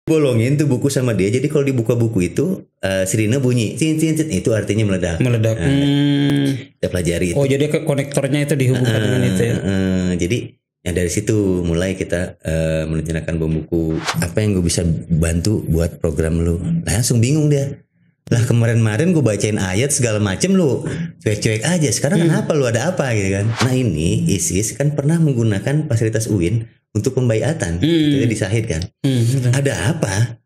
bolongin tuh buku sama dia. Jadi kalau dibuka buku itu sirine bunyi, cin cin cin, itu artinya meledak. Kita pelajari itu. Oh, jadi konektornya itu dihubungkan dengan itu ya. Jadi ya dari situ mulai kita merencanakan buku apa yang gue bisa bantu buat program lu. Langsung bingung dia. Lah kemarin-kemarin gue bacain ayat segala macem lu cuek-cuek aja. Sekarang kenapa lu ada apa gitu kan? Nah ini ISIS kan pernah menggunakan fasilitas UIN untuk pembaiatan. Itu disahid kan. Ada apa?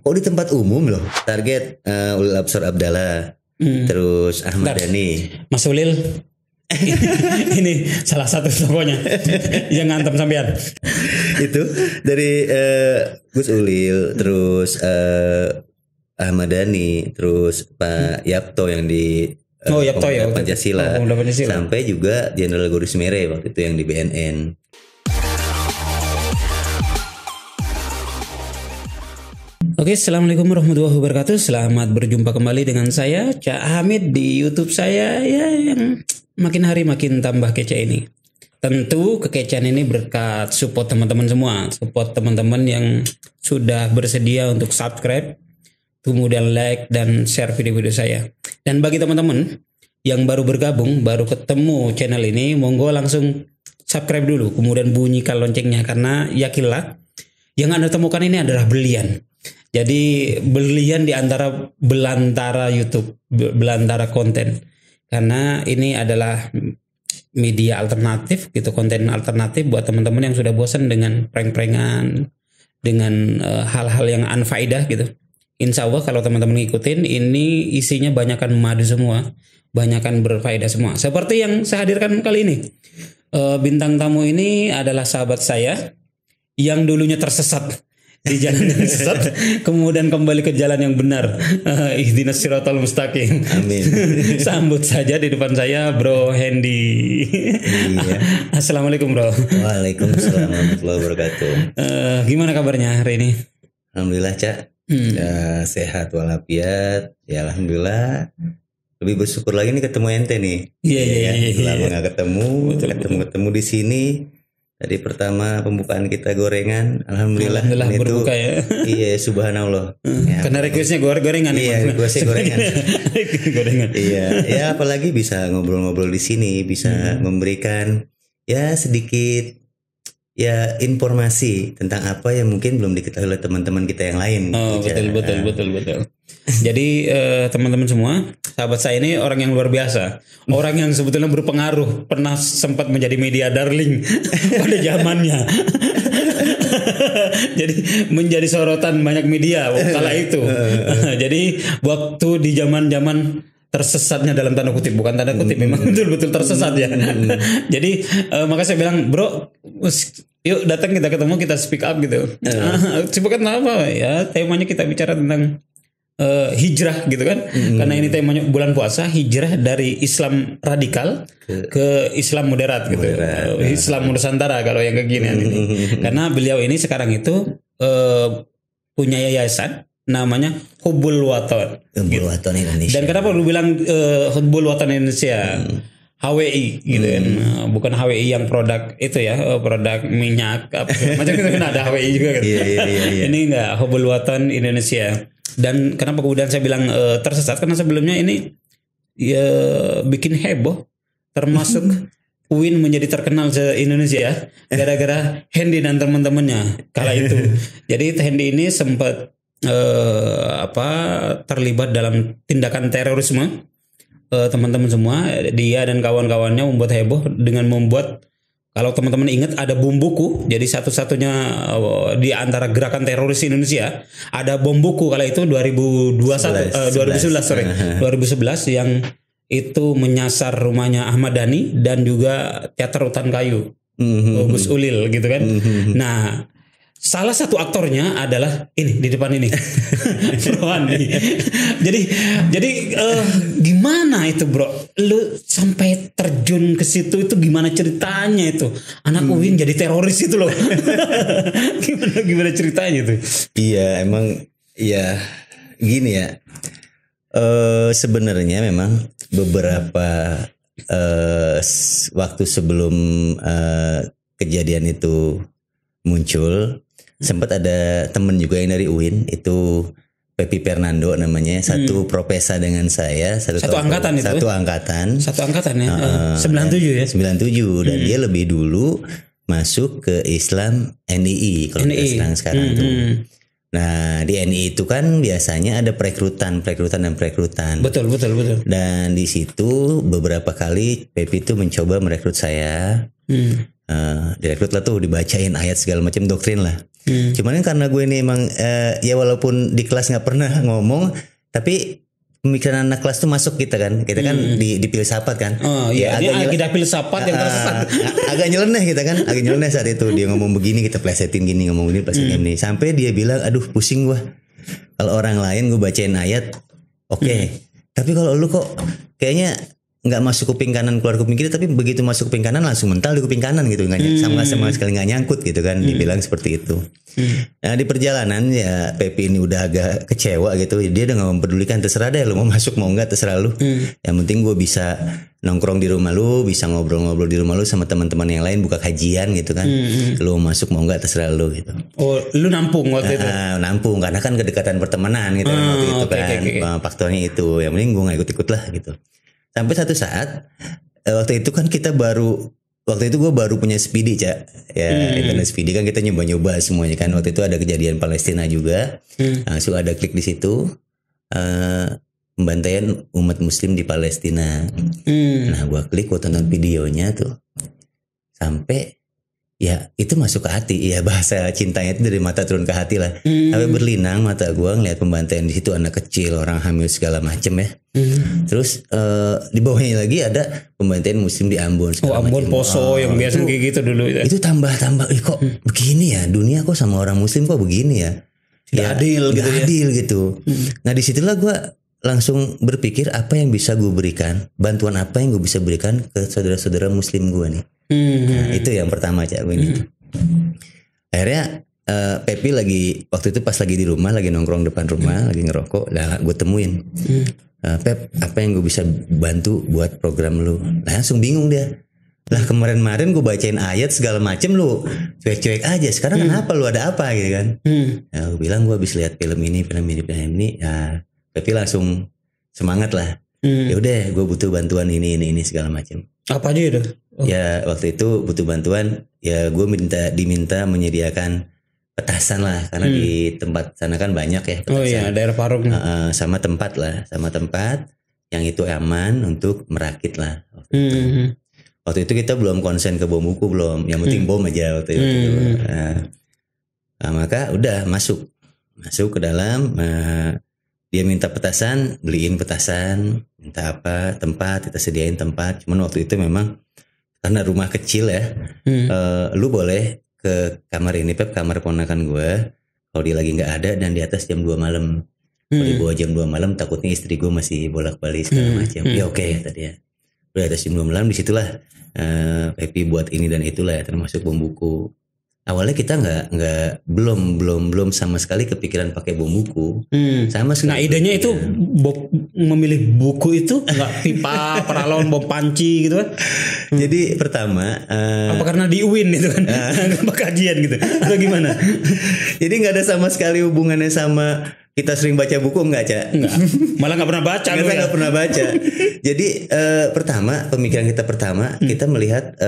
Kok di tempat umum loh? Target Ulil Absar Abdallah. Terus Ahmad Dhani. Mas Ulil. Ini salah satu tokonya yang ngantem sampean. Itu dari Gus Ulil, terus Ahmad Dhani, terus Pak Yapto yang di Yapto ya, Pancasila. Sampai juga Jenderal Goris Mere waktu itu yang di BNN. Oke, assalamualaikum warahmatullahi wabarakatuh. Selamat berjumpa kembali dengan saya Cak Hamid di YouTube saya ya, yang makin hari makin tambah kece ini. Tentu kekecehan ini berkat support teman-teman semua, support teman-teman yang sudah bersedia untuk subscribe, kemudian like dan share video-video saya. Dan bagi teman-teman yang baru bergabung, baru ketemu channel ini, monggo langsung subscribe dulu, kemudian bunyikan loncengnya, karena yakinlah yang Anda temukan ini adalah berlian. Jadi berlian di antara belantara YouTube, belantara konten. Karena ini adalah media alternatif gitu, konten alternatif buat teman-teman yang sudah bosan dengan prank-prankan, dengan hal-hal yang unfaedah gitu. Insya Allah kalau teman-teman ngikutin, ini isinya banyakan madu semua, banyakan berfaedah semua. Seperti yang saya hadirkan kali ini. Bintang tamu ini adalah sahabat saya yang dulunya tersesat di jalan yang sesat, kemudian kembali ke jalan yang benar. Ihdinas siratal mustaqim. Amin. Sambut saja di depan saya Bro Hendy. Iya. Assalamualaikum Bro. Waalaikumsalam warahmatullahi wabarakatuh. Gimana kabarnya hari ini? Alhamdulillah Cak. Ya, sehat walafiat. Ya alhamdulillah. Lebih bersyukur lagi nih ketemu ente nih. Iya. Lama nggak ketemu di sini. Tadi pertama pembukaan kita gorengan, alhamdulillah berbuka ya. Iya, subhanallah. Ya, karena requestnya gorengan. Iya, requestnya gorengan. Gorengan. Iya, ya apalagi bisa ngobrol-ngobrol di sini, bisa memberikan ya sedikit ya informasi tentang apa yang mungkin belum diketahui oleh teman-teman kita yang lain. Oh gitu, betul. Jadi teman-teman semua, sahabat saya ini orang yang luar biasa, orang yang sebetulnya berpengaruh, pernah sempat menjadi media darling pada zamannya. Jadi menjadi sorotan banyak media kala itu. Jadi waktu di zaman-zaman tersesatnya dalam tanda kutip, bukan tanda kutip, memang betul-betul tersesat ya. Jadi maka saya bilang, bro, yuk datang kita ketemu, kita speak up gitu. Bukan apa ya, temanya kita bicara tentang hijrah gitu kan. Karena ini temanya bulan puasa, hijrah dari Islam radikal ke Islam moderat gitu. Islam Nusantara kalau yang kekinian ini. Karena beliau ini sekarang itu punya yayasan namanya Hubbul Waton. Hubbul Waton Indonesia. Dan kenapa lu bilang Hubbul Waton Indonesia? HWI gitu kan, bukan HWI yang produk itu ya, produk minyak macam itu kan ada HWI juga kan. Iya. Ini enggak, Hubbul Waton Indonesia. Dan kenapa kemudian saya bilang tersesat, karena sebelumnya ini ya bikin heboh, termasuk UIN menjadi terkenal se-Indonesia ya, gara-gara Hendy dan teman-temannya kala itu. Jadi Hendy ini sempat terlibat dalam tindakan terorisme. Teman-teman semua, dia dan kawan-kawannya membuat heboh dengan membuat, kalau teman-teman ingat, ada bom buku. Jadi satu-satunya di antara gerakan teroris Indonesia ada bom buku kala itu 2011 yang itu menyasar rumahnya Ahmad Dhani dan juga teater Hutan Kayu, Gus Ulil gitu kan. Nah, salah satu aktornya adalah ini di depan ini, Bro Andi. Jadi gimana itu Bro? Lu sampai terjun ke situ itu gimana ceritanya itu? Anak UIN jadi teroris itu loh. gimana ceritanya itu? Iya, emang ya gini ya. Sebenarnya memang beberapa waktu sebelum kejadian itu muncul, sempat ada temen juga yang dari UIN itu Pepi Fernando namanya, satu profesa dengan saya, Satu angkatan itu? Satu angkatan. Satu angkatan ya. 97 ya. 97 dan dia lebih dulu masuk ke Islam NII kalau kita sekarang tuh. Nah di NII itu kan biasanya ada perekrutan. Betul. Dan di situ beberapa kali Pepi itu mencoba merekrut saya. Direkrut lah tuh, dibacain ayat segala macam doktrin lah. Cuman kan karena gue ini emang ya walaupun di kelas nggak pernah ngomong, tapi pemikiran anak kelas tuh masuk kita kan di filsafat kan. Oh iya, ini akidah filsafat yang tersesat. Agak nyeleneh kita kan, agak nyeleneh saat itu dia ngomong begini kita plesetin gini, ngomong gini plesetin gini, sampai dia bilang aduh pusing gua. Kalau orang lain gue bacain ayat, oke. Tapi kalau lu kok kayaknya nggak masuk kuping kanan keluar kuping kiri, tapi begitu masuk kuping kanan langsung mental di kuping kanan gitu, nggak sama sekali nggak nyangkut gitu kan, dibilang seperti itu. Nah di perjalanan ya Pepi ini udah agak kecewa gitu, dia udah nggak mempedulikan, terserah deh lu mau masuk mau nggak terserah lu, yang penting gue bisa nongkrong di rumah lu, bisa ngobrol-ngobrol di rumah lu sama teman-teman yang lain, buka kajian gitu kan, lu masuk mau nggak terserah lu gitu. Oh lu nampung waktu itu? Nampung karena kan kedekatan pertemanan gitu kan waktu itu kan. Faktornya itu, yang penting gue nggak ikut-ikut lah gitu. Sampai satu saat waktu itu kan waktu itu gue baru punya Speedy Cak ya, internet Speedy kan kita nyoba-nyoba semuanya kan. Waktu itu ada kejadian Palestina juga, langsung ada klik di situ pembantaian umat muslim di Palestina. Nah gue klik, gue tonton videonya tuh sampai ya itu masuk ke hati ya, bahasa cintanya itu dari mata turun ke hati lah. Sampai berlinang mata gue ngeliat pembantaian di situ, anak kecil, orang hamil segala macem ya. Terus di bawahnya lagi ada pembantaian muslim di Ambon. Ambon Poso yang biasa kayak gitu dulu. Itu tambah kok begini ya, dunia kok sama orang muslim kok begini ya. Gak adil gitu. Nah disitulah gue langsung berpikir apa yang bisa gue berikan, bantuan apa yang gue bisa berikan ke saudara-saudara muslim gue nih. Nah, itu yang pertama Cak ini. Akhirnya Pepi lagi waktu itu pas lagi di rumah, lagi nongkrong depan rumah, lagi ngerokok, lah gue temuin. Pep, apa yang gue bisa bantu buat program lu? Langsung bingung dia. Lah kemarin-kemarin gue bacain ayat segala macem lu cuek-cuek aja. Sekarang kenapa lu ada apa gitu kan? Nah, gue bilang gue habis lihat film ini. Ya, Pepi langsung semangat lah. Ya udah, gue butuh bantuan ini segala macem. Apa aja itu? Ya waktu itu butuh bantuan, ya gue diminta menyediakan petasan lah, karena di tempat sana kan banyak ya petasan. Oh iya, daerah Parung. Sama tempat yang itu aman untuk merakit lah. Waktu itu kita belum konsen ke bom buku, belum, yang penting bom aja waktu itu. Nah, maka udah masuk ke dalam. Dia minta petasan, beliin petasan, minta apa, tempat, kita sediain tempat. Cuman waktu itu memang karena rumah kecil ya, lu boleh ke kamar ini Pep, kamar ponakan gue, kalau dia lagi nggak ada dan di atas jam 2 malam. Kalau dibawa jam 2 malam takutnya istri gue masih bolak-balik segala macam. Ya oke tadi ya. Udah atas jam 2 malam, disitulah Pepi buat ini dan itulah ya, termasuk bom buku. Awalnya kita belum sama sekali kepikiran pakai bom buku. Sama sekali. Nah idenya itu memilih buku itu nggak pipa, paralon, bom panci gitu kan? Jadi pertama apa karena di UIN itu kan? Apa kajian gitu? Atau gimana? Jadi nggak ada sama sekali hubungannya sama kita sering baca buku, enggak Cak? Enggak. Malah nggak pernah baca. Kita nggak pernah baca. Jadi pemikiran kita kita melihat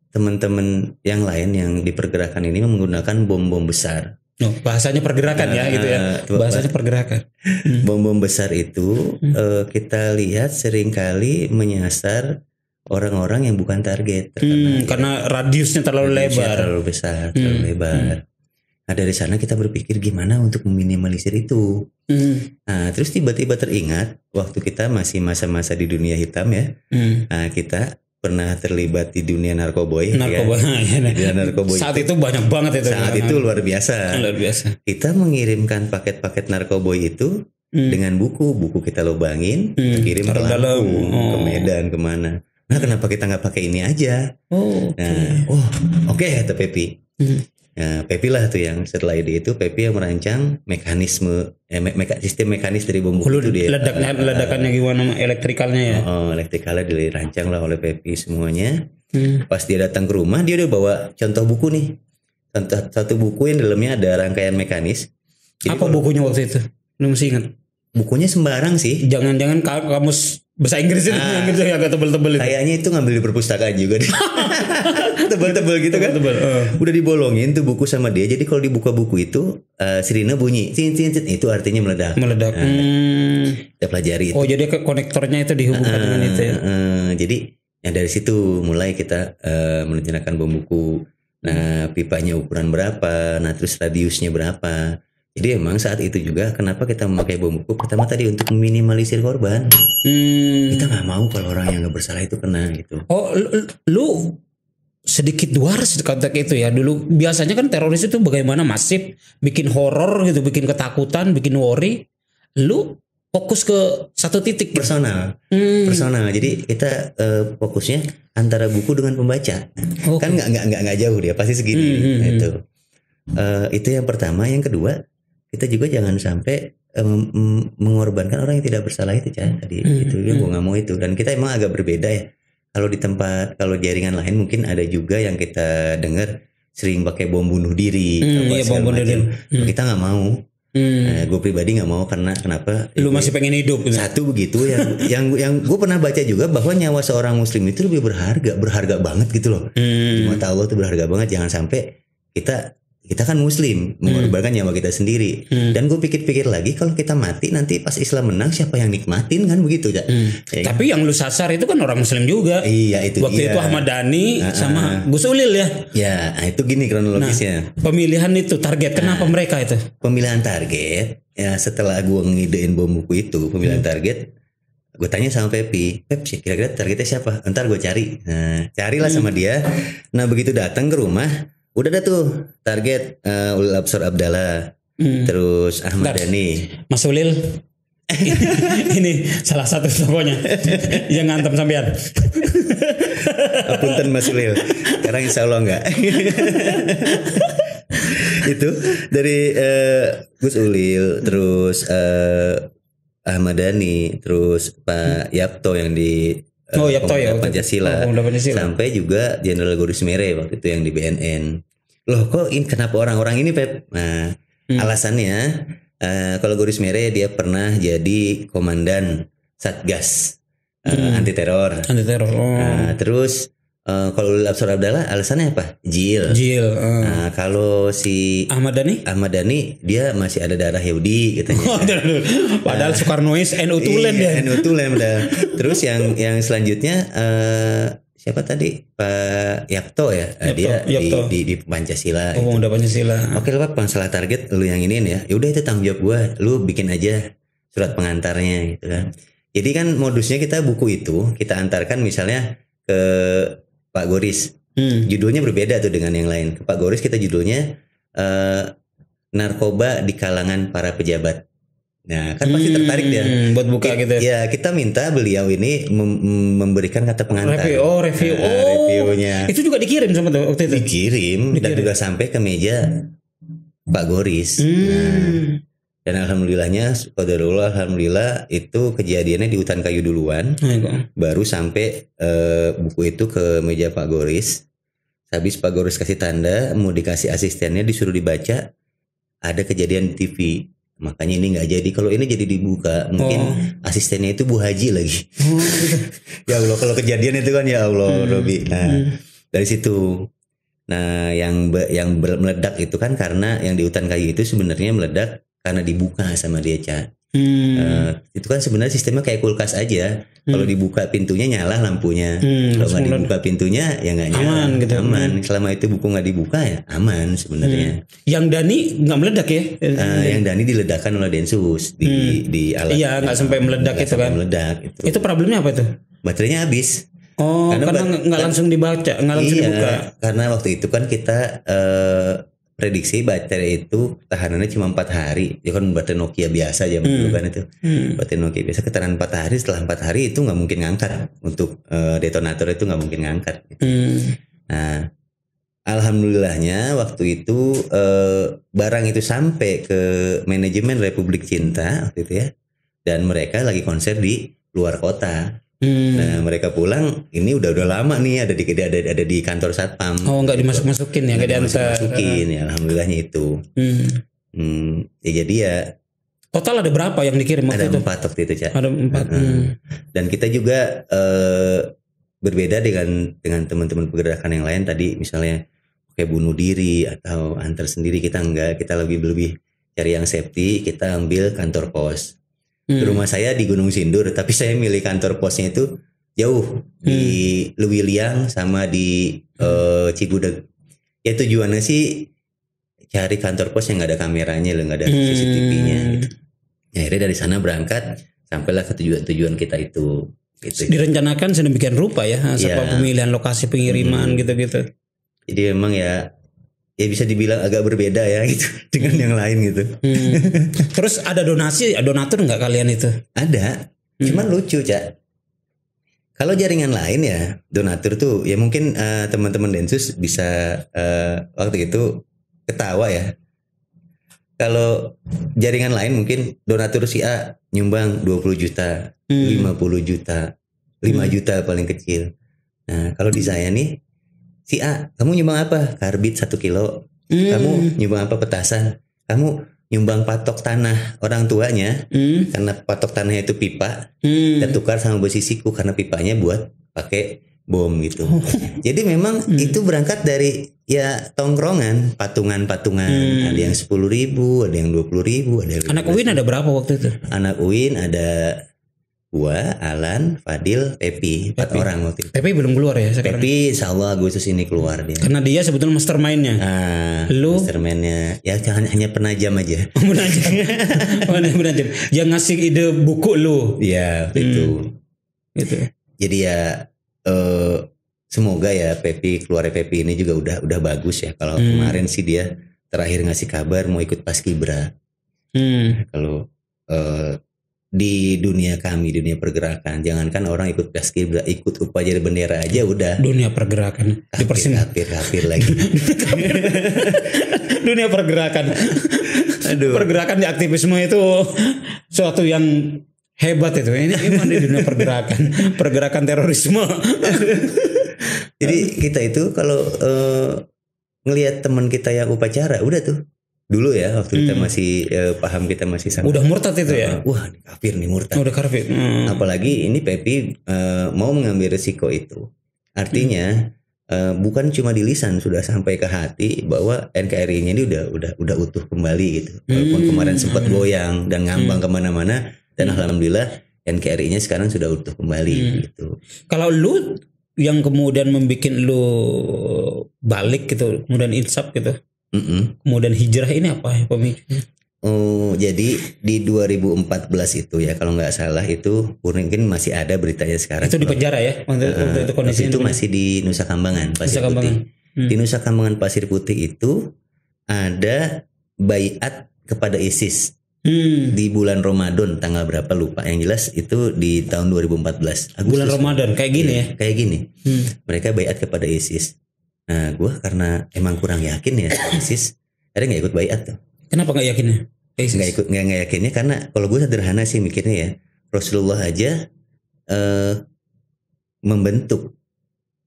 teman-teman yang lain yang di pergerakan ini menggunakan bom-bom besar. Oh, bahasanya pergerakan ya gitu ya. Bahasanya pergerakan. Bom-bom besar itu kita lihat seringkali menyasar orang-orang yang bukan target. Karena radiusnya terlalu lebar. Terlalu besar, terlalu lebar. Nah dari sana kita berpikir gimana untuk meminimalisir itu. Nah terus tiba-tiba teringat waktu kita masih masa-masa di dunia hitam ya. Nah kita pernah terlibat di dunia narkoboy. Saat itu banyak banget itu. Saat itu luar biasa. Kita mengirimkan paket-paket narkoboy itu dengan buku kita lobangin, kirim ke Lampung, ke Medan, kemana. Nah kenapa kita nggak pakai ini aja? Oke, kata Pepi. Nah, Pepi lah tuh yang setelah itu Pepi yang merancang mekanisme sistem mekanis dari bom buku itu dia. Ledakannya gimana, elektrikalnya ya? Elektrikalnya dirancang lah oleh Pepi semuanya. Pas dia datang ke rumah dia udah bawa contoh buku nih. satu buku yang dalamnya ada rangkaian mekanis. Jadi Apa bukunya waktu itu? Lu masih ingat? bukunya sembarang sih. Jangan-jangan kamus bahasa Inggris itu yang gitu yang agak tebel-tebel itu. Kayaknya itu ngambil di perpustakaan juga deh. Tebel-tebel gitu kan. Tebel. Udah dibolongin tuh buku sama dia. Jadi kalau dibuka buku itu sirine bunyi, tin, itu artinya meledak. Meledak. Kita pelajari itu. Oh, jadi konektornya itu dihubungkan dengan itu ya. Jadi ya dari situ mulai kita merencanakan bom buku. Nah, pipanya ukuran berapa, nah terus radiusnya berapa. Jadi emang saat itu juga kenapa kita memakai bom buku, pertama tadi untuk meminimalisir korban. Kita nggak mau kalau orang yang nggak bersalah itu kena gitu. Oh, lu sedikit waras kata itu ya. Dulu biasanya kan teroris itu bagaimana masif, bikin horor gitu, bikin ketakutan, bikin worry. Lu fokus ke satu titik Personal. Jadi kita fokusnya antara buku dengan pembaca. Kan nggak jauh dia, pasti segini. Itu yang pertama. Yang kedua, kita juga jangan sampai mengorbankan orang yang tidak bersalah itu tadi. Itu yang gue nggak mau itu. Dan kita emang agak berbeda ya. Kalau jaringan lain mungkin ada juga yang kita dengar sering pakai bom bunuh diri. Bom bunuh diri. Kita nggak mau. Gue pribadi nggak mau karena kenapa? Lu masih pengen hidup. Satu begitu yang gue pernah baca juga bahwa nyawa seorang muslim itu lebih berharga banget gitu loh. Di mata Allah itu berharga banget. Jangan sampai kita kan muslim mengorbankan nyawa kita sendiri. Dan gue pikir-pikir lagi, kalau kita mati nanti pas Islam menang siapa yang nikmatin kan begitu ya. Tapi yang lu sasar itu kan orang muslim juga. Iya itu. Waktu itu Ahmad Dhani sama Gus Ulil ya. Ya itu gini kronologisnya. Pemilihan itu target kenapa mereka itu? Pemilihan target ya setelah gue ngidein bom buku itu pemilihan target. Gue tanya sama Pepi, kira-kira targetnya siapa? Ntar gue cari. Nah carilah sama dia. Nah begitu datang ke rumah, udah ada tuh target Ulil Absor Abdallah, terus Ahmad Dhani, Mas Ulil. Ini salah satu tokonya yang ngantem sampean. Apunten Mas Ulil. Sekarang insya Allah enggak. Itu dari Gus Ulil, terus Ahmad Dhani, terus Pak Yapto yang di Pancasila. Sampai juga Jenderal Goris Mere waktu itu yang di BNN. Loh kok kenapa orang-orang ini Pep? Nah alasannya kalau Goris Mere dia pernah jadi komandan Satgas anti teror. Terus kalau Ulil Absor Abdallah alasannya apa? Jil. Nah kalau si Ahmad Dhani dia masih ada darah Yahudi katanya. Padahal Soekarnois NU Tulen ya. NU Tulen dah. Terus yang selanjutnya siapa tadi? Pak Yapto ya. Dia di Pancasila. Oh, udah Pancasila. Oke lah Pak, masalah target lu yang iniin ya. Ya udah itu tanggung jawab gua. Lu bikin aja surat pengantarnya gitu kan. Jadi kan modusnya kita buku itu kita antarkan misalnya ke Pak Goris. Judulnya berbeda tuh dengan yang lain. Ke Pak Goris kita judulnya narkoba di kalangan para pejabat. Nah kan pasti tertarik dia buat buka gitu ya. Kita minta beliau ini memberikan kata pengantar. Review. Reviewnya. Itu juga dikirim sama tuh waktu itu. Dikirim dan juga sampai ke meja Pak Goris. Nah, dan alhamdulillahnya, alhamdulillah itu kejadiannya di Hutan Kayu duluan. Baru sampai buku itu ke meja Pak Goris. Habis Pak Goris kasih tanda, mau dikasih asistennya, disuruh dibaca. Ada kejadian di TV. Makanya ini nggak jadi. Kalau ini jadi dibuka, mungkin asistennya itu Bu Haji lagi. Ya Allah, kalau kejadian itu kan ya Allah, Robi. Nah, dari situ. Nah, yang meledak itu kan karena yang di Hutan Kayu itu sebenarnya meledak karena dibuka sama dia, Ca. Itu kan sebenarnya sistemnya kayak kulkas aja. Kalau dibuka pintunya nyala lampunya. Kalau nggak dibuka pintunya ya nggak nyala. Aman gitu. Aman. Selama itu buku nggak dibuka ya aman sebenarnya. Yang Dhani nggak meledak ya? Yang Dhani diledakkan oleh Densus di alat. Iya nggak sampai meledak itu kan? Meledak. Itu problemnya apa tuh? Baterainya habis. Oh, karena nggak langsung dibaca, nggak langsung dibuka. Karena waktu itu kan kita prediksi baterai itu tahanannya cuma 4 hari. Ya kan baterai Nokia biasa zaman dulu kan itu. Baterai Nokia biasa ketahanan 4 hari. Setelah 4 hari itu nggak mungkin ngangkat. Untuk detonator itu nggak mungkin ngangkat. Gitu. Nah, alhamdulillahnya waktu itu barang itu sampai ke manajemen Republik Cinta waktu itu ya. Dan mereka lagi konser di luar kota. Nah mereka pulang, ini udah lama nih ada di kantor satpam. Oh nggak dimasuk-masukin ya, nggak diantar. Masukin ya, alhamdulillahnya itu. Ya jadi ya. Total ada berapa yang dikirim waktu itu? Ada 4 waktu itu, Cak. Ada 4. Dan kita juga berbeda dengan teman-teman pergerakan yang lain tadi, misalnya kayak bunuh diri atau antar sendiri, kita enggak, kita lebih cari yang safety, kita ambil kantor pos. Rumah saya di Gunung Sindur, tapi saya milih kantor posnya itu jauh di Lewiliang sama di Cigudeg. Ya tujuannya sih cari kantor pos yang nggak ada kameranya, nggak ada CCTV-nya. Gitu. Ya, akhirnya dari sana berangkat sampailah ke tujuan kita itu. Gitu. Direncanakan sedemikian rupa ya, sebab pemilihan lokasi pengiriman gitu-gitu. Jadi memang ya bisa dibilang agak berbeda ya gitu dengan yang lain gitu. Terus ada donatur nggak kalian itu? Ada, cuman lucu, Cak. Kalau jaringan lain ya donatur tuh ya mungkin teman-teman Densus bisa waktu itu ketawa ya. Kalau jaringan lain mungkin donatur si A nyumbang 20 juta, 50 juta, 5 juta paling kecil. Nah kalau di saya nih, si A, kamu nyumbang apa? Karbit 1 kilo. Kamu nyumbang apa? Petasan. Kamu nyumbang patok tanah orang tuanya. Karena patok tanahnya itu pipa. Kita tukar sama besi siku karena pipanya buat pakai bom gitu. Jadi memang itu berangkat dari ya tongkrongan, patungan. Ada yang 10.000, ada yang 20.000, ada yang 15.000. Anak UIN ada berapa waktu itu? Anak UIN ada gua, Alan, Fadil, Pepi, 4 orang waktu itu. Pepi belum keluar ya sekarang? Pepi insya Allah Agustus ini keluar dia. Karena dia sebetulnya mastermind-nya. Lu? Mastermind-nya ya hanya penajam aja. Penajam. Yang ngasih ide buku lu. Iya itu. Gitu. Jadi ya semoga ya keluarnya Pepi ini juga udah bagus ya. Kalau kemarin sih dia terakhir ngasih kabar mau ikut Paskibra. Kalau di dunia pergerakan, jangankan orang ikut Paskibra, ikut upacara bendera aja udah. Dunia pergerakan kafir lagi. Dunia pergerakan. Aduh. Pergerakan di aktivisme itu suatu yang hebat itu. Ini gimana di dunia pergerakan terorisme. Jadi kita itu kalau ngelihat teman kita yang upacara udah tuh. Dulu ya waktu kita masih paham, kita masih sama. Udah murtad itu ya? Wah kafir nih, murtad. Udah kafir. Apalagi ini Pepi mau mengambil resiko itu. Artinya bukan cuma di lisan, sudah sampai ke hati bahwa NKRI-nya ini udah utuh kembali gitu. Walaupun kemarin sempat goyang dan ngambang kemana-mana, dan alhamdulillah NKRI-nya sekarang sudah utuh kembali gitu. Kalau lu yang kemudian membuat lu balik gitu, kemudian insaf gitu. Kemudian hijrah ini apa ya pemicunya? Oh, jadi di 2014 itu ya kalau nggak salah itu mungkin masih ada beritanya sekarang. Itu di penjara ya? Waktu itu kondisinya itu masih di Nusa Kambangan, Pasir Putih. Di Nusa Kambangan Pasir Putih itu ada baiat kepada ISIS di bulan Ramadan, tanggal berapa lupa. Yang jelas itu di tahun 2014. Agustus. Bulan Ramadan kayak gini ya? Kayak gini. Mereka baiat kepada ISIS. Nah, gue karena emang kurang yakin ya ISIS, ada nggak ikut baiat tuh. Kenapa nggak yakinnya? Nggak yakinnya karena kalau gue sederhana sih mikirnya ya, Rasulullah aja membentuk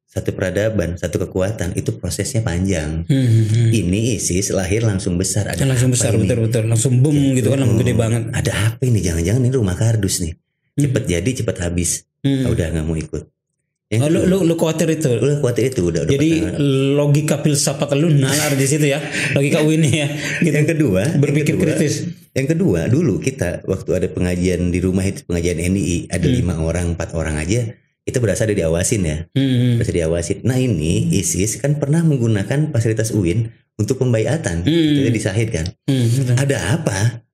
satu peradaban, satu kekuatan itu prosesnya panjang. Ini ISIS lahir langsung besar. Ada langsung besar, betul. Langsung boom gitu kan, langsung gede banget. Ada apa ini? Jangan-jangan ini rumah kardus nih. Cepet jadi, cepet habis. Udah nggak mau ikut. Lu khawatir itu? Lu khawatir itu udah. Jadi logika filsafat lu nalar di situ ya, logika ini ya. Gitu. Yang kedua, berpikir kritis. Yang kedua, dulu kita waktu ada pengajian di rumah itu, pengajian NII, ada 5 orang, 4 orang aja, itu berasa diawasin ya, berasa diawasin. Nah ini ISIS kan pernah menggunakan fasilitas UIN untuk pembaiatan, itu disahid kan. Ada apa?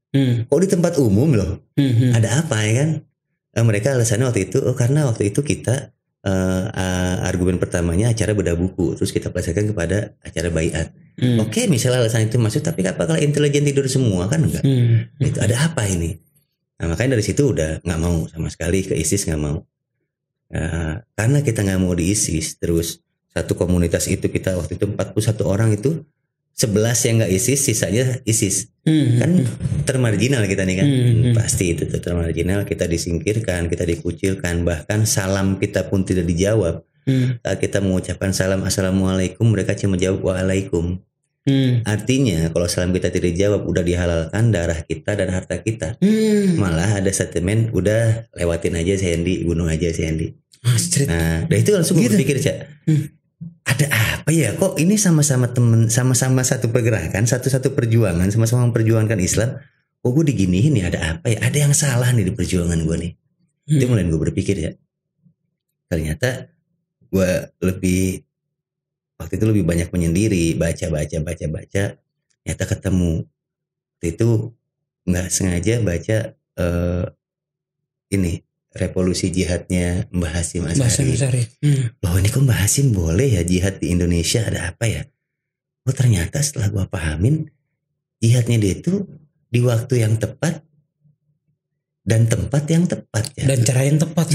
Kok di tempat umum loh? Ada apa ya kan? Mereka alasannya waktu itu, karena waktu itu kita argumen pertamanya acara bedah buku, terus kita pasarkan kepada acara baiat. Oke, misalnya alasan itu masuk, tapi apakah intelijen tidur semua kan enggak? Itu ada apa ini? Nah makanya dari situ udah nggak mau sama sekali ke ISIS, nggak mau. Karena kita nggak mau di ISIS, terus satu komunitas itu kita waktu itu 41 orang itu 11 yang nggak ISIS, sisanya ISIS. Kan termarginal kita nih kan. Pasti itu tuh termarginal, kita disingkirkan, kita dikucilkan, bahkan salam kita pun tidak dijawab. Saat kita mengucapkan salam assalamualaikum, mereka cuma jawab waalaikum. Artinya kalau salam kita tidak dijawab, udah dihalalkan darah kita dan harta kita. Malah ada sentimen, udah lewatin aja si Hendy, bunuh aja si Hendy. Nah, dari itu langsung gue berpikir, Cak, ada apa ya, kok ini sama-sama temen, sama-sama satu pergerakan, satu-satu perjuangan, sama-sama memperjuangkan Islam, kok gue diginiin ya, ada apa ya, ada yang salah nih di perjuangan gue nih. Itu mulai gue berpikir, ya, ternyata gue waktu itu lebih banyak menyendiri, baca, ternyata ketemu. Waktu itu nggak sengaja baca ini revolusi jihadnya Mbah Hasyim Asy'ari. Loh, ini kok Mbah Hasyim boleh ya jihad di Indonesia, ada apa ya? Oh, ternyata setelah gua pahamin, jihadnya dia itu di waktu yang tepat dan tempat yang tepat ya. Dan cara yang tepat.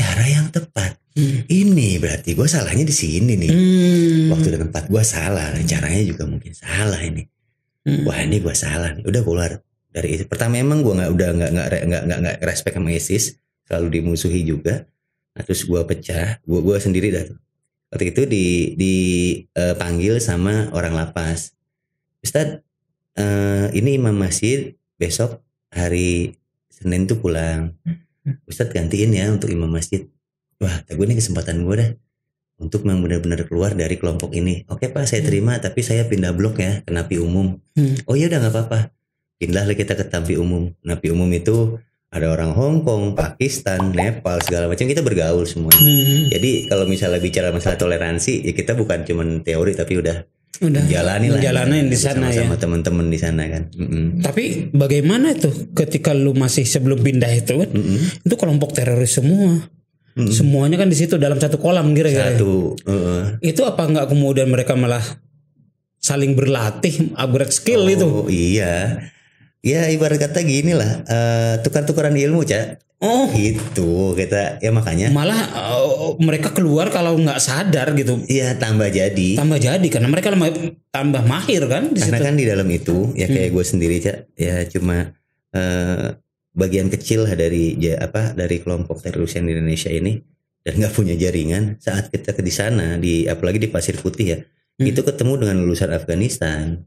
Ini berarti gua salahnya di sini nih. Waktu dan tempat gua salah, dan caranya juga mungkin salah ini. Wah, ini gua salah nih. Udah keluar dari ISIS. Pertama emang gua nggak respect sama ISIS. Selalu dimusuhi juga. Nah, terus gue pecah, gue sendiri dah tuh. Waktu itu dipanggil sama orang lapas. Ustadz, ini imam masjid besok hari Senin tuh pulang. Ustadz gantiin ya untuk imam masjid. Wah, gue ini kesempatan gue dah untuk memang benar-benar keluar dari kelompok ini. Oke Pak, saya terima, tapi saya pindah blok ya ke Napi Umum. Oh iya, udah nggak apa-apa. Pindahlah kita ke Napi Umum. Napi Umum itu ada orang Hong Kong, Pakistan, Nepal, segala macam, kita bergaul semua. Jadi kalau misalnya bicara masalah toleransi, ya kita bukan cuma teori tapi udah menjalani di sana sama teman-teman di sana kan. Tapi bagaimana itu ketika lu masih sebelum pindah itu kan? Itu kelompok teroris semua. Semuanya kan di situ dalam satu kolam kira-kira. Itu apa enggak kemudian mereka malah saling berlatih, upgrade skill itu? Oh iya. Ya ibarat kata gini lah, tukar-tukaran ilmu, Cak. Oh gitu kita, ya makanya malah mereka keluar kalau nggak sadar gitu. Iya, tambah jadi karena mereka tambah mahir kan di karena situ. Kan di dalam itu ya kayak gue sendiri, Cak, ya cuma bagian kecil dari kelompok teroris yang di Indonesia ini dan nggak punya jaringan. Saat kita di sana, apalagi di Pasir Putih ya, itu ketemu dengan lulusan Afghanistan,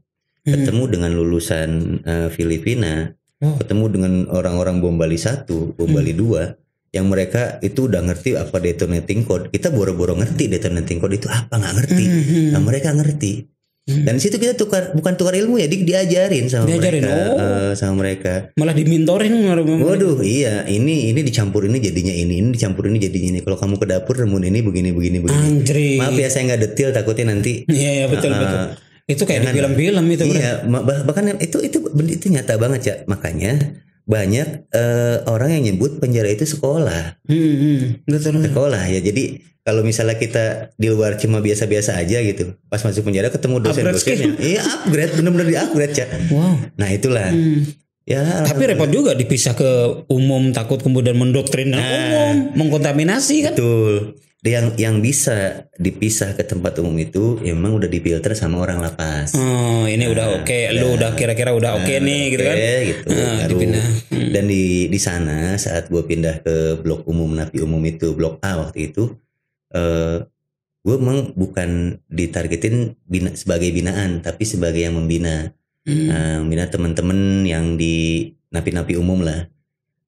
ketemu dengan lulusan Filipina, ketemu dengan orang-orang Bom Bali 1, Bom Bali 2, yang mereka itu udah ngerti apa detonating code. Kita boro-boro ngerti detonating code itu apa, nggak ngerti. Nah, mereka ngerti. Dan di situ kita bukan tukar ilmu ya, diajarin sama mereka. Malah dimintorin. Waduh, iya, ini dicampur ini jadinya ini dicampur ini jadinya ini. Kalau kamu ke dapur nemuin ini begini. Anjir. Maaf ya saya nggak detail, takutnya nanti. Iya, betul. Itu kayak di film-film itu. Iya, bahkan itu nyata banget ya. Makanya banyak orang yang nyebut penjara itu sekolah. Betul. Sekolah ya. Jadi kalau misalnya kita di luar cuma biasa-biasa aja gitu, pas masuk penjara ketemu dosen-dosennya, iya upgrade, benar-benar di-upgrade, Cak. Wow. Nah itulah. Ya. Tapi repot juga dipisah ke umum, takut kemudian mendoktrin umum, mengkontaminasi kan. Betul. Yang bisa dipisah ke tempat umum itu emang udah difilter sama orang lapas. Oh, ini udah oke. Lu udah kira-kira udah oke nih gitu kan. Gitu. Dipindah. Dan di sana saat gue pindah ke blok umum Napi Umum itu, blok A waktu itu, gue memang bukan ditargetin sebagai binaan, tapi sebagai yang membina. Membina teman-teman yang di napi-napi umum lah.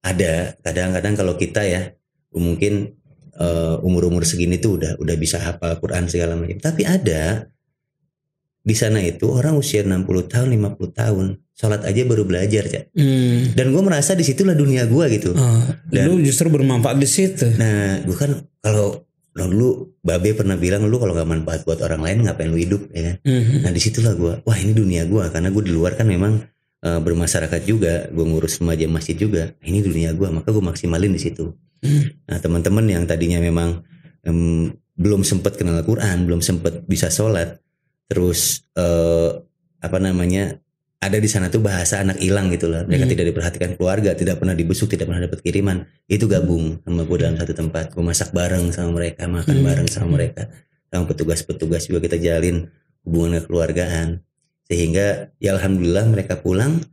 Ada kadang-kadang kalau kita ya mungkin umur-umur segini tuh udah bisa hafal Quran segala macam. Tapi ada di sana itu orang usia 60 tahun, 50 tahun, sholat aja baru belajar, Cak. Dan gue merasa di situlah dunia gue gitu. Dan lu justru bermanfaat di situ. Nah, gue kan kalau dulu Babe pernah bilang, lu kalau gak manfaat buat orang lain ngapain lu hidup, ya kan? Nah disitulah gue, wah ini dunia gue, karena gue di luar kan memang bermasyarakat juga, gue ngurus remaja masjid juga. Ini dunia gue, maka gue maksimalin di situ. Nah teman-teman yang tadinya memang belum sempat kenal Al-Quran, belum sempat bisa sholat, terus ada di sana tuh bahasa anak hilang gitu loh. Mereka tidak diperhatikan keluarga, tidak pernah dibesuk, tidak pernah dapat kiriman. Itu gabung sama gue dalam satu tempat. Gue masak bareng sama mereka, makan bareng sama mereka. Sama petugas-petugas juga kita jalin hubungan kekeluargaan. Sehingga ya alhamdulillah mereka pulang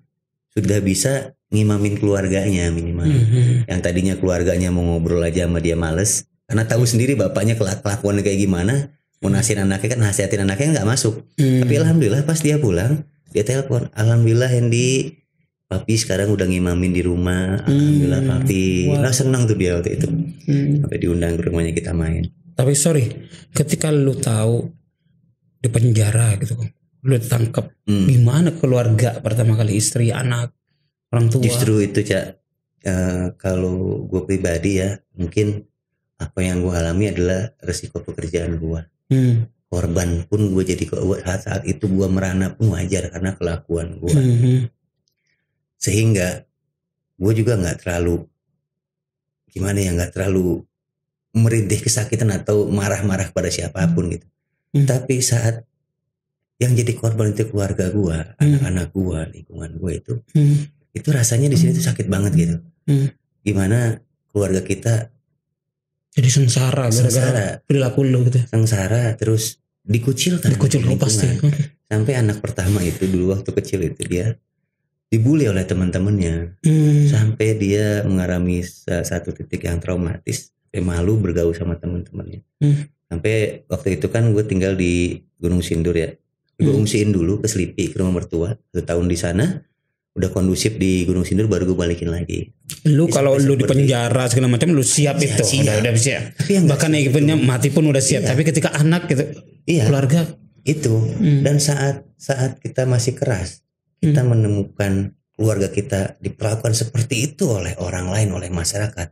sudah bisa ngimamin keluarganya minimal. Yang tadinya keluarganya mau ngobrol aja sama dia males, karena tahu sendiri bapaknya kelakuan kayak gimana, mau nasihatin anaknya nggak masuk. Tapi alhamdulillah pas dia pulang, dia telepon, alhamdulillah Hendy, papi sekarang udah ngimamin di rumah, alhamdulillah papi. Nah senang tuh dia waktu itu, sampai diundang ke rumahnya kita main. Tapi sorry, ketika lu tahu di penjara gitu, lu ditangkap, gimana keluarga pertama kali, istri, anak, orang tua? Justru itu Cak, kalau gue pribadi ya, mungkin apa yang gue alami adalah resiko pekerjaan gue. Korban pun gue jadi saat itu gue merana pun wajar karena kelakuan gue. Sehingga gue juga nggak terlalu nggak terlalu merintih kesakitan atau marah-marah pada siapapun gitu. Tapi saat yang jadi korban itu keluarga gue, anak-anak gue, lingkungan gue itu rasanya di sini tuh sakit banget gitu. Gimana keluarga kita jadi sengsara gara-gara perilaku lu gitu. Sengsara terus dikucilkan pasti. Sampai anak pertama itu dulu waktu kecil itu dia dibully oleh teman-temannya. Sampai dia mengalami satu titik yang traumatis, sampai malu bergaul sama teman-temannya. Sampai waktu itu kan gue tinggal di Gunung Sindur ya. Gue ungsiin dulu ke Selipi, ke rumah mertua. 1 tahun di sana, udah kondusif di Gunung Sindur, baru gue balikin lagi. Lu kalau lu di penjara segala macam lu siap itu, udah siap. Bahkan eventnya mati pun udah siap. Tapi ketika anak gitu, keluarga itu, dan saat kita masih keras, kita menemukan keluarga kita diperlakukan seperti itu oleh orang lain, oleh masyarakat.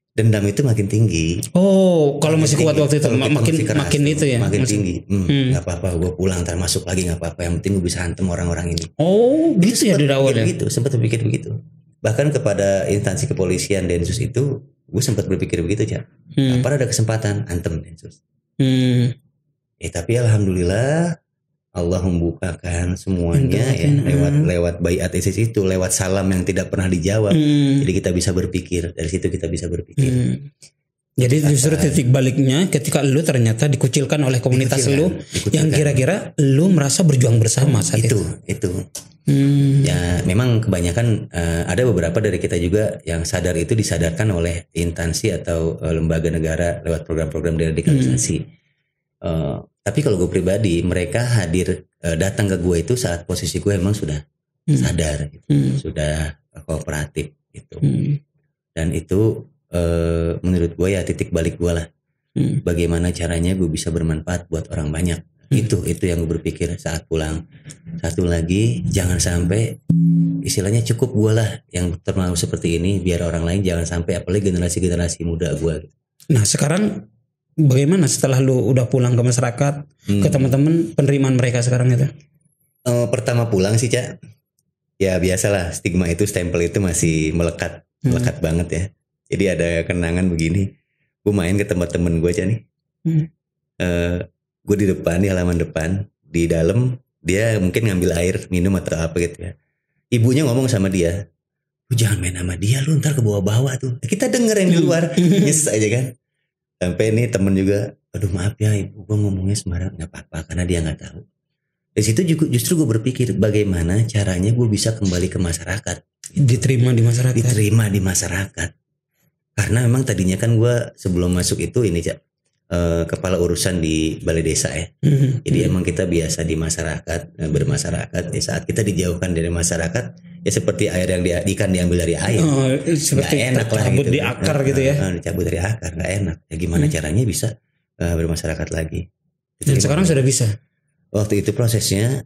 Dendam itu makin tinggi. Oh, kalau masih kuat waktu itu makin itu ya. Makin tinggi. Gak apa-apa, gue pulang ntar masuk lagi gak apa-apa. Yang penting gue bisa hantem orang-orang ini. Oh, gitu ya di awal ya. Sempat berpikir begitu. Bahkan kepada instansi kepolisian Densus itu, gue sempat berpikir begitu Cak. Kapan ada kesempatan hantem Densus. Tapi alhamdulillah Allah membukakan semuanya ya lewat baiat ISIS itu, lewat salam yang tidak pernah dijawab. Jadi kita bisa berpikir, dari situ kita bisa berpikir. Jadi justru titik baliknya ketika lu ternyata dikucilkan oleh komunitas lu yang kira-kira lu merasa berjuang bersama saat itu. Ya memang kebanyakan ada beberapa dari kita juga yang sadar itu disadarkan oleh instansi atau lembaga negara lewat program-program deradikalisasi. Tapi kalau gue pribadi, mereka datang ke gue itu saat posisi gue emang sudah sadar, gitu. Sudah kooperatif gitu. Dan itu menurut gue ya titik balik gue lah. Bagaimana caranya gue bisa bermanfaat buat orang banyak. Itu yang gue berpikir saat pulang. Satu lagi, jangan sampai istilahnya cukup gue lah yang termau seperti ini, biar orang lain jangan sampai, apalagi generasi muda gue. Nah sekarang bagaimana setelah lu udah pulang ke masyarakat, ke teman-teman, penerimaan mereka sekarang itu? Pertama pulang sih Cak, ya biasalah stigma itu, stempel itu masih melekat banget ya. Jadi ada kenangan begini, gue main ke tempat temen gue aja nih. Gue di depan, di halaman depan, di dalam dia mungkin ngambil air minum atau apa gitu ya. Ibunya ngomong sama dia, lu jangan main sama dia, lu ntar ke bawah-bawah tuh. Kita denger yang di luar, yes aja kan. Sampai ini temen juga, aduh maaf ya ibu, gue ngomongnya sembarang, nggak apa-apa karena dia nggak tahu. Dari situ juga justru gue berpikir bagaimana caranya gue bisa kembali ke masyarakat, diterima di masyarakat. Karena memang tadinya kan gue sebelum masuk itu ini Cak, kepala urusan di balai desa ya. Jadi emang kita biasa di masyarakat, bermasyarakat. Saat kita dijauhkan dari masyarakat, ya seperti air yang ikan diambil dari air. Seperti enak lah gitu. Di akar gitu ya. Dicabut dari akar, nggak enak. Ya gimana caranya bisa bermasyarakat lagi? Dan sekarang sudah bisa. Waktu itu prosesnya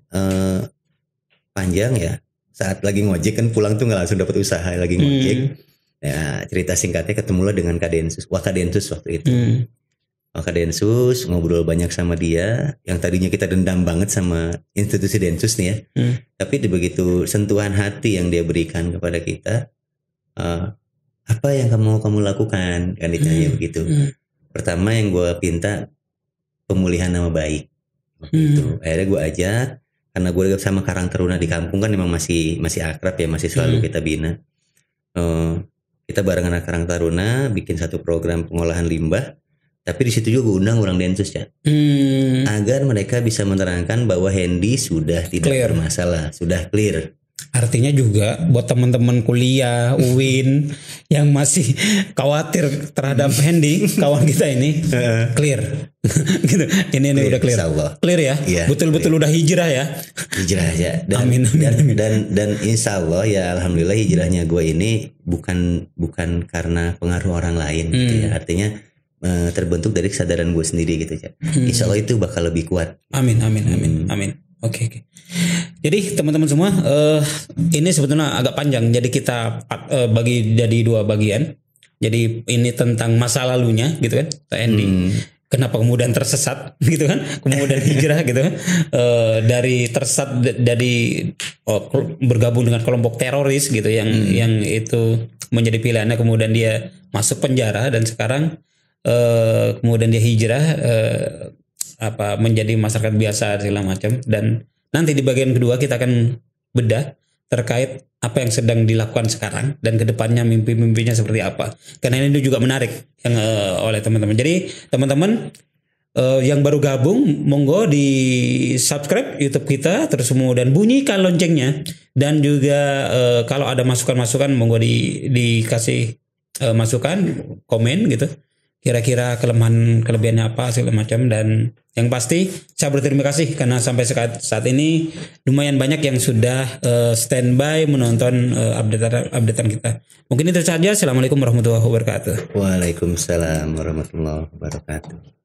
panjang ya. Saat lagi ngojek kan pulang tuh nggak langsung dapat usaha, lagi ngojek. Ya cerita singkatnya ketemulah dengan Wakadensus waktu itu. Densus, ngobrol banyak sama dia, yang tadinya kita dendam banget sama institusi Densus nih ya. Tapi begitu sentuhan hati yang dia berikan kepada kita, apa yang kamu lakukan? Kan ditanya begitu. Pertama yang gue pinta pemulihan nama baik. Gitu. Akhirnya gue ajak, karena gue sama Karang Taruna di kampung kan memang masih akrab ya, masih selalu kita bina. Kita bareng anak Karang Taruna bikin satu program pengolahan limbah. Tapi di situ juga gue undang orang Densus ya, agar mereka bisa menerangkan bahwa Hendy sudah tidak Clear. bermasalah, sudah clear. Artinya juga buat teman-teman kuliah UIN yang masih khawatir terhadap Hendy, kawan kita ini, clear. Gitu. Ini udah clear. Insyaallah. Clear ya. Iya, Betul-betul udah hijrah ya. Hijrah aja. Dan, Amin, amin. dan insya Allah ya alhamdulillah hijrahnya gue ini bukan karena pengaruh orang lain gitu ya. Artinya terbentuk dari kesadaran gue sendiri gitu ya. Insya Allah itu bakal lebih kuat. Amin. Oke. Jadi teman-teman semua, ini sebetulnya agak panjang. Jadi kita bagi jadi 2 bagian. Jadi ini tentang masa lalunya gitu kan, Hendy. Kenapa kemudian tersesat gitu kan, kemudian hijrah gitu kan, dari tersesat dari bergabung dengan kelompok teroris gitu yang itu menjadi pilihannya, kemudian dia masuk penjara dan sekarang kemudian dia hijrah menjadi masyarakat biasa segala macam. Dan nanti di bagian kedua kita akan bedah terkait apa yang sedang dilakukan sekarang dan kedepannya mimpi-mimpinya seperti apa. Karena ini juga menarik yang oleh teman-teman. Jadi teman-teman yang baru gabung, monggo di subscribe YouTube kita, terus kemudian bunyikan loncengnya, dan juga kalau ada masukan-masukan monggo dikasih masukan, komen gitu. Kira-kira kelebihannya apa segala macam. Dan yang pasti saya berterima kasih karena sampai saat ini lumayan banyak yang sudah standby menonton updatean kita. Mungkin itu saja. Assalamualaikum warahmatullahi wabarakatuh. Waalaikumsalam warahmatullahi wabarakatuh.